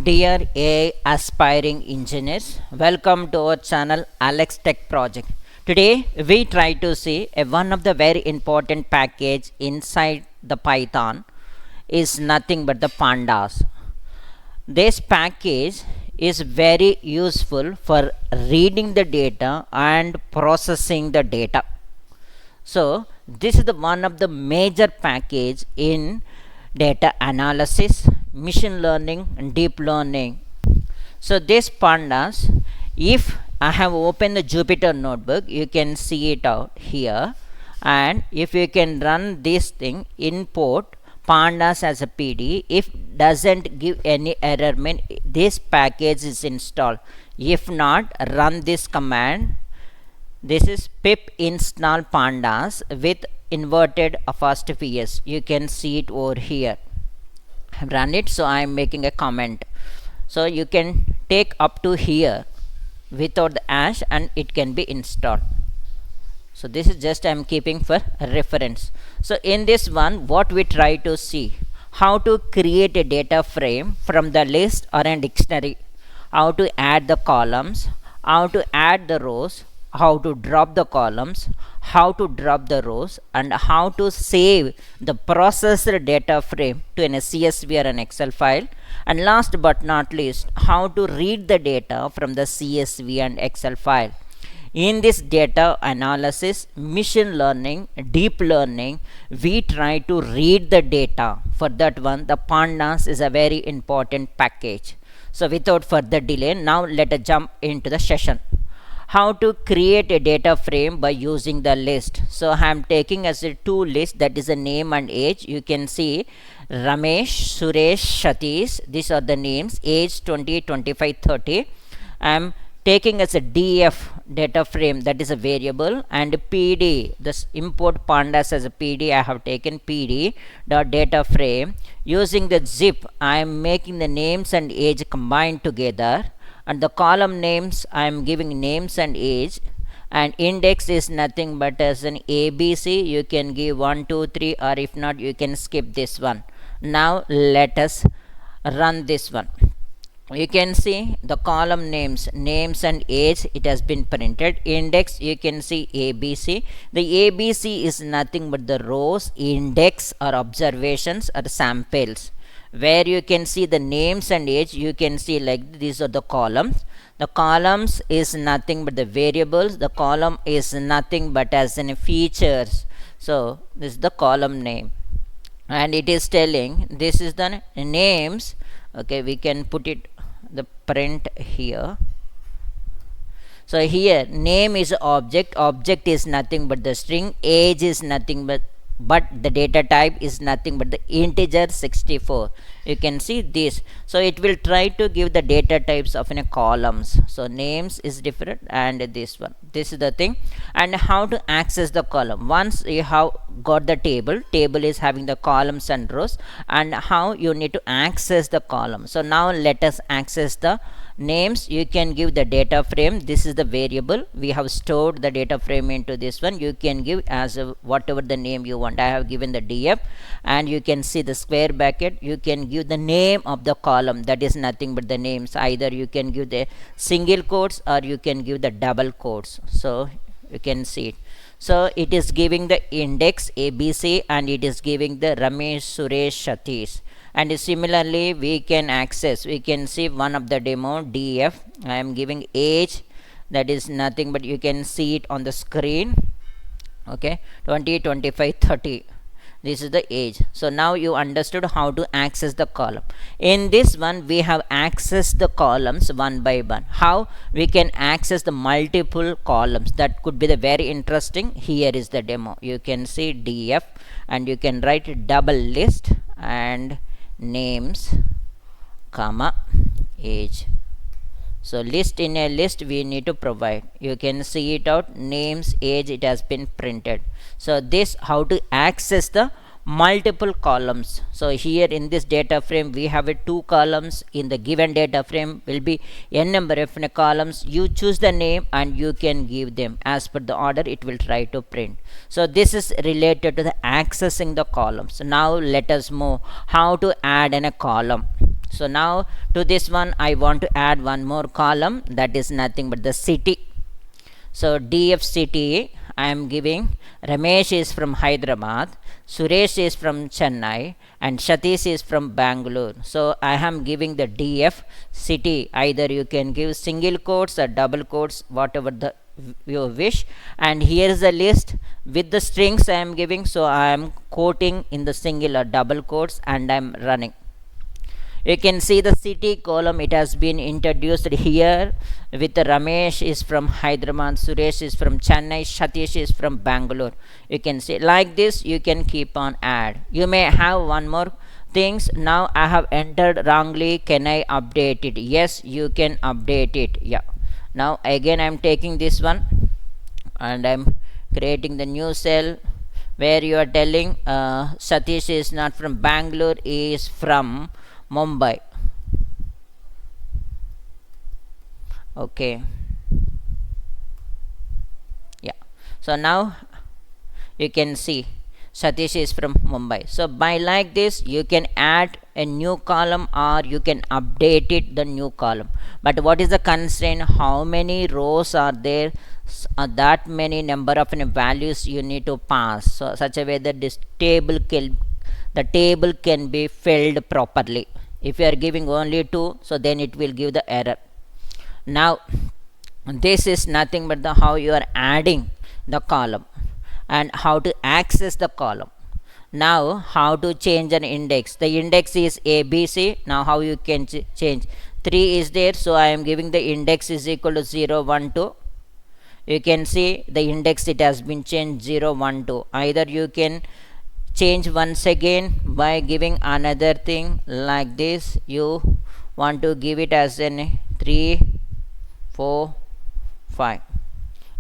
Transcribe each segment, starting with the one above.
Dear AI aspiring engineers, welcome to our channel Alex Tech Project. Today we try to see one of the very important package inside the Python is nothing but the pandas. This package is very useful for reading the data and processing the data. So this is the one of the major package in data analysis, machine learning and deep learning. So this pandas, if I have opened the Jupyter notebook, you can see it out here, and if you can run this thing, import pandas as a PD, if doesn't give any error, mean this package is installed. If not, run this command. This is pip install pandas with inverted apostrophe s. You can see it over here. I have run it, so I am making a comment. So you can take up to here without the hash and it can be installed. So this is just I am keeping for reference. So in this one, what we try to see, how to create a data frame from the list or a dictionary, how to add the columns, how to add the rows, how to drop the columns, how to drop the rows, and how to save the processed data frame to a CSV or an Excel file, and last but not least, how to read the data from the CSV and Excel file. In this data analysis, machine learning, deep learning, we try to read the data. For that one, the pandas is a very important package. So without further delay, now let us jump into the session. How to create a data frame by using the list. So I am taking as a two list, that is a name and age. You can see Ramesh, Suresh, Satish, these are the names, age 20, 25, 30. I am taking as a df data frame, that is a variable, and pd, this import pandas as a pd. I have taken pd dot data frame. Using the zip, I am making the names and age combined together, and the column names I am giving names and age, and index is nothing but as an ABC. You can give 1 2 3, or if not you can skip this one. Now let us run this one. You can see the column names and age, it has been printed. Index, you can see ABC. The ABC is nothing but the rows, index or observations or samples. Where you can see the names and age, you can see like these are the columns. The columns is nothing but the variables. The column is nothing but as in features. So this is the column name, and it is telling this is the names. Okay, we can put it the print here. So here name is object is nothing but the string, age is nothing but the data type is nothing but the integer 64. You can see this. So it will try to give the data types of in a columns. So names is different, and this one, this is the thing. And how to access the column. Once you have got the table is having the columns and rows, and how you need to access the column. So now let us access the names. You can give the data frame. This is the variable. We have stored the data frame into this one. You can give as a, whatever the name you want. I have given the df, and you can see the square bracket. You can give the name of the column, that is nothing but the names. Either you can give the single quotes or you can give the double quotes. So you can see it. So it is giving the index ABC, and it is giving the Ramesh, Suresh, Satish. And similarly we can access, we can see one of the demo df. I am giving age, that is nothing but you can see it on the screen. Okay, 20, 25, 30, this is the age. So now you understood how to access the column. In this one we have accessed the columns one by one. How we can access the multiple columns, that could be the very interesting. Here is the demo. You can see df, and you can write double list and names comma age. So list, in a list we need to provide. You can see it out, names, age, it has been printed. So this how to access the multiple columns. So here in this data frame we have a 2 columns. In the given data frame will be n number of columns. You choose the name and you can give them as per the order it will try to print. So this is related to the accessing the columns. Now let us move how to add in a column. So now to this one I want to add one more column, that is nothing but the city. So DF city I am giving Ramesh is from Hyderabad, Suresh is from Chennai, and Satish is from Bangalore. So I am giving the DF city. Either you can give single quotes or double quotes, whatever the you wish. And here is the list with the strings I am giving. So I am quoting in the single or double quotes and I am running. You can see the city column, it has been introduced here with Ramesh is from Hyderabad, Suresh is from Chennai, Satish is from Bangalore. You can see like this, you can keep on add. You may have one more things. Now I have entered wrongly, can I update it? Yes, you can update it. Yeah. Now again I am taking this one and I am creating the new cell where you are telling Satish is not from Bangalore, he is from Mumbai. Okay. Yeah. So now you can see Satish is from Mumbai. So by like this you can add a new column or you can update it the new column. But what is the constraint? How many rows are there? That many number of values you need to pass. So such a way that this table can be filled properly. If you are giving only 2, so then it will give the error. Now this is nothing but the how you are adding the column and how to access the column. Now how to change an index? The index is ABC. Now how you can change? 3 is there, so I am giving the index is equal to 0, 1, 2. You can see the index, it has been changed 0, 1, 2. Either you can change once again by giving another thing like this. You want to give it as an 3, 4, 5.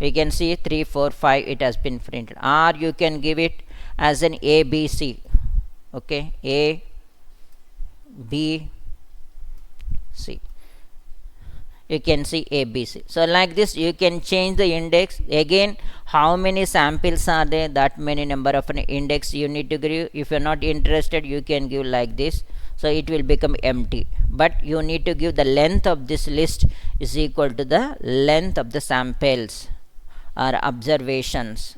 You can see 3, 4, 5 it has been printed. Or you can give it as an ABC. Okay, A, B, C. You can see ABC. So like this you can change the index. Again, how many samples are there? That many number of an index you need to give. If you are not interested, you can give like this. So it will become empty. But you need to give the length of this list is equal to the length of the samples or observations.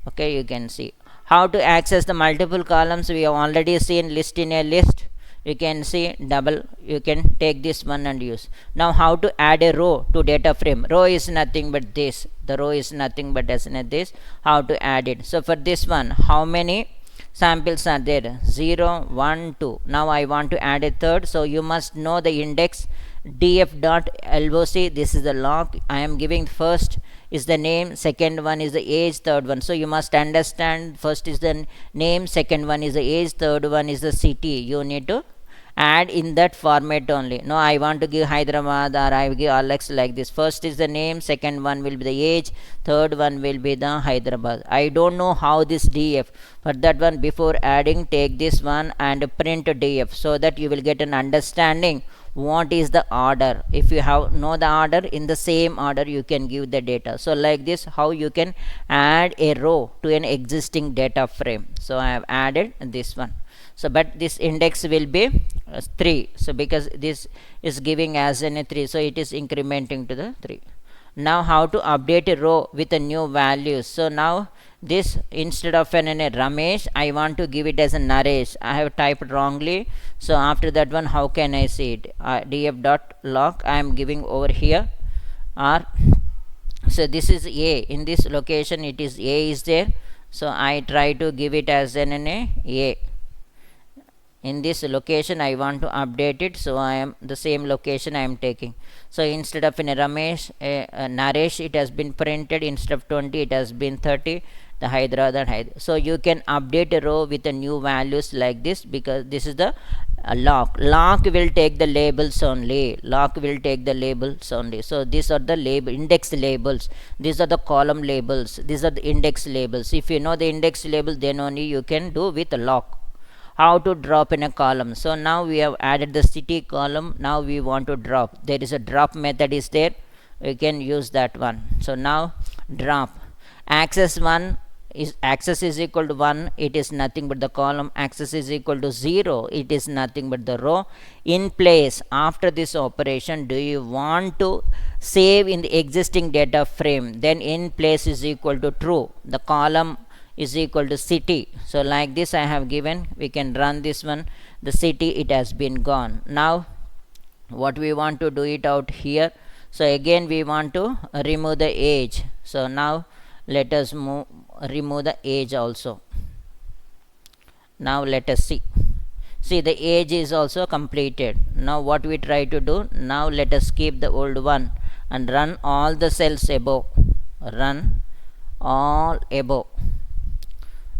Okay, you can see. How to access the multiple columns? We have already seen list in a list. You can see double, you can take this one and use. Now how to add a row to data frame? Row is nothing but this. The row is nothing but as in this. How to add it? So for this one, how many samples are there? 0, 1, 2. Now I want to add a third. So you must know the index df.loc. This is the log. I am giving first is the name, second one is the age, third one. So you must understand first is the name, second one is the age, third one is the city. You need to add in that format only. No, I want to give Hyderabad or I will give Alex like this. First is the name, second one will be the age, third one will be the Hyderabad. I don't know how this df. For that one, before adding, take this one and print df so that you will get an understanding what is the order. If you have know the order, in the same order you can give the data. So like this how you can add a row to an existing data frame. So I have added this one. So but this index will be 3. So because this is giving as an 3, so it is incrementing to the 3. Now how to update a row with a new values? So now this instead of an Ramesh, I want to give it as a Naresh. I have typed wrongly. So after that one, how can I see it? df.log I am giving over here. Or so this is A. In this location it is A is there. So I try to give it as an A. In this location I want to update it, so I am the same location I am taking. So instead of in Ramesh, Naresh, it has been printed. Instead of 20 it has been 30, the Hyderabad. So you can update a row with the new values like this, because this is the lock will take the labels only. So these are the label index labels, these are the column labels, these are the index labels. If you know the index label, then only you can do with lock. How to drop in a column? So now we have added the city column. Now we want to drop. There is a drop method is there. We can use that one. So now drop. Access one is access is equal to 1, it is nothing but the column. Access is equal to 0, it is nothing but the row. In place, after this operation, do you want to save in the existing data frame? Then in place is equal to true. The column is equal to city. So like this I have given. We can run this one. The city, it has been gone. Now what we want to do it out here. So again we want to remove the age. So now let us remove the age also. Now let us see the age is also completed. Now what we try to do, now let us keep the old one and run all the cells above. Run all above.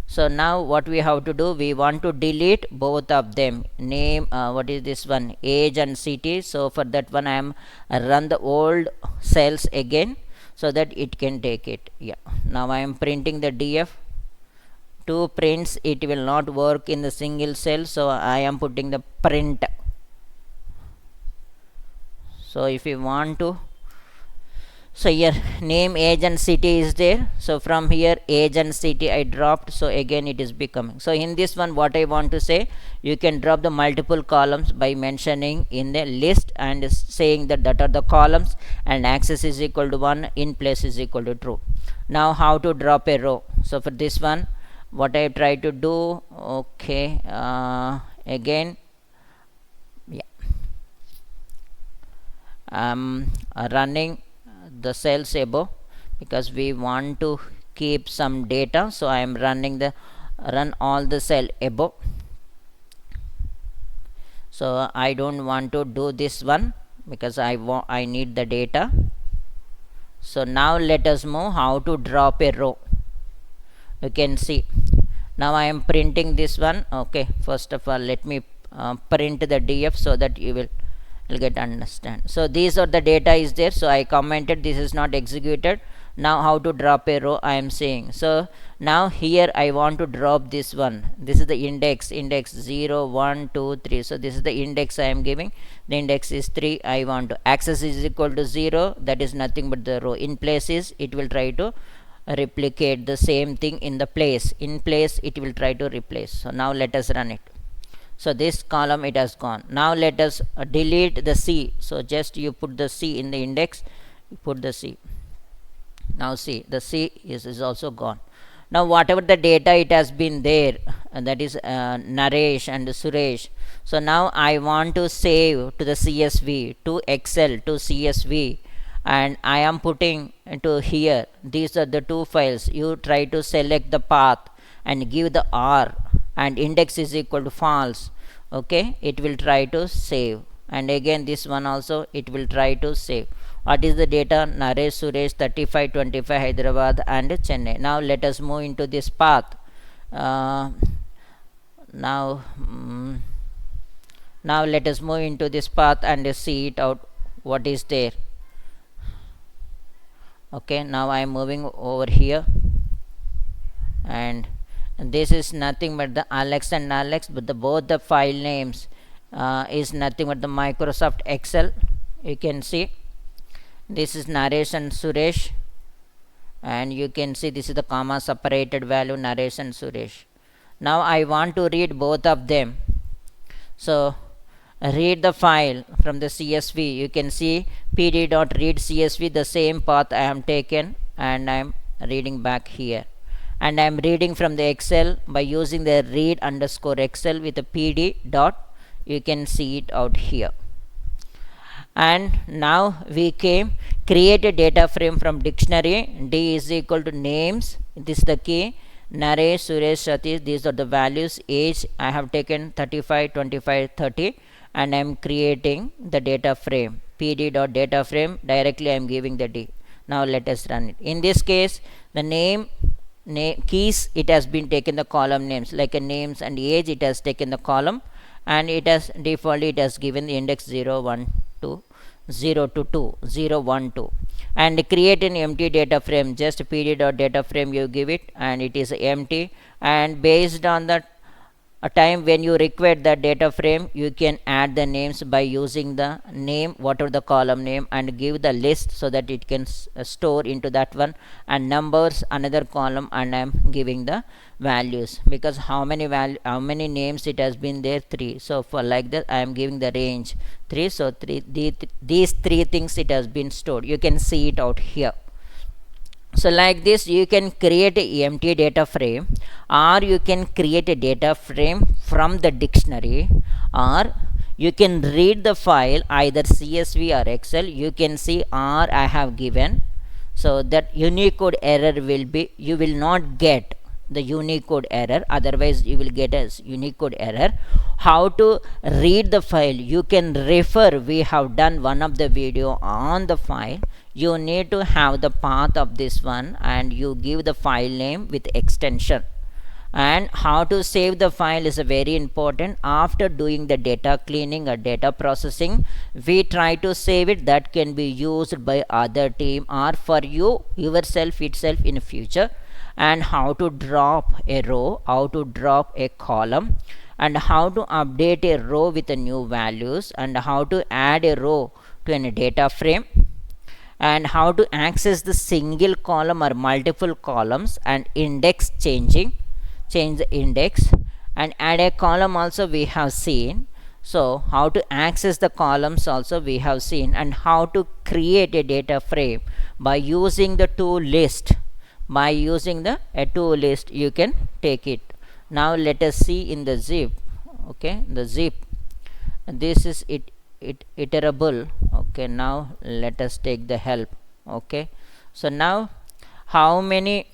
So now what we have to do, we want to delete both of them. Name, what is this one, age and city. So for that one I am run the old cells again so that it can take it. Yeah, now I am printing the df. Two prints, it will not work in the single cell, so I am putting the print. So if you want to, so here name, age and city is there. So from here age and city I dropped, so again it is becoming. So in this one what I want to say, you can drop the multiple columns by mentioning in the list and saying that are the columns, and access is equal to 1, in place is equal to true. Now how to drop a row? So for this one what I try to do, okay, again, yeah, running the cells above because we want to keep some data. So I am run all the cell above. So I don't want to do this one because I need the data. So now let us move how to drop a row. You can see now I am printing this one. Okay, first of all let me print the df so that you will get understand. So these are the data is there. So I commented this is not executed. Now how to drop a row I am saying. So now here I want to drop this one. This is the index 0 1 2 3. So this is the index I am giving. The index is 3. I want to access is equal to 0, that is nothing but the row. In places it will try to replicate the same thing in the place. In place it will try to replace. So now let us run it. So this column it has gone. Now let us delete the C. So just you put the C in the index, you put the C. Now see the C is also gone. Now whatever the data it has been there, that is Naresh and Suresh. So now I want to save to the CSV, to Excel, to CSV, and I am putting into here. These are the two files. You try to select the path and give the R and index is equal to false. Okay, it will try to save, and again this one also it will try to save. What is the data? Naresh, Suresh, 35, 25, Hyderabad and Chennai. Now let us move into this path. Now let us move into this path and see it out what is there. Okay, now I am moving over here, and this is nothing but the Alex and Alex, but both the file names is nothing but the Microsoft Excel. You can see this is Naresh and Suresh, and you can see this is the comma separated value Naresh and Suresh. Now I want to read both of them. So read the file from the CSV. You can see pd.read CSV, the same path I am taken, and I am reading back here, and I am reading from the Excel by using the read underscore Excel with a pd dot. You can see it out here. And now we came create a data frame from dictionary. D is equal to names, this is the key, Naresh, Suresh, Satish, these are the values. Age I have taken 35, 25, 30, and I am creating the data frame. pd dot data frame, directly I am giving the D. Now let us run it. In this case the name keys, it has been taken the column names like a names, and age it has taken the column, and it has defaultly it has given the index 0 1 2 0 to 2 0 1 2, and create an empty data frame. Just pd dot data frame you give it, and it is empty, and based on that a time when you require the data frame, you can add the names by using the name, whatever the column name, and give the list so that it can store into that one, and numbers another column, and I'm giving the values, because how many names it has been there, 3. So for like that I am giving the range 3. So these three things it has been stored. You can see it out here. So like this you can create a empty data frame, or you can create a data frame from the dictionary, or you can read the file either CSV or Excel. You can see, or I have given, so that Unicode error will be, you will not get the Unicode error, otherwise you will get a Unicode error. How to read the file, you can refer, we have done one of the video on the file. You need to have the path of this one, and you give the file name with extension. And how to save the file is very important. After doing the data cleaning or data processing, we try to save it. That can be used by other team or for you yourself itself in future. And how to drop a row, how to drop a column, and how to update a row with the new values, and how to add a row to a data frame, and how to access the single column or multiple columns, and index change the index, and add a column also we have seen. So how to access the columns also we have seen, and how to create a data frame by using the tool list. By using the tool list you can take it. Now let us see in the zip. Okay, the zip, this is iterable. Okay, now let us take the help. Okay, so now how many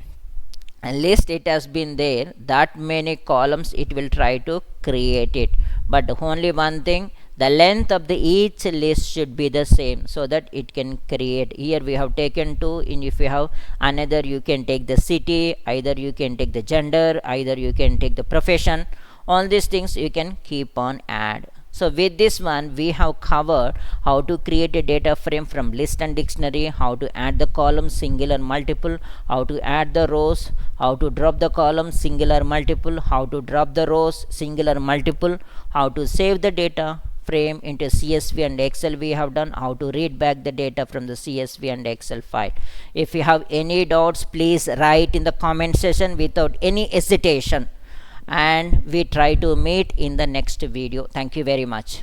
list it has been there, that many columns it will try to create it. But only one thing, the length of the each list should be the same, so that it can create. Here we have taken 2. And if you have another, you can take the city, either you can take the gender, either you can take the profession. All these things you can keep on add. So with this one we have covered how to create a data frame from list and dictionary, how to add the columns singular multiple, how to add the rows, how to drop the columns singular multiple, how to drop the rows singular multiple, how to save the data frame into CSV and Excel we have done, how to read back the data from the CSV and Excel file. If you have any doubts, please write in the comment section without any hesitation, and we try to meet in the next video. Thank you very much.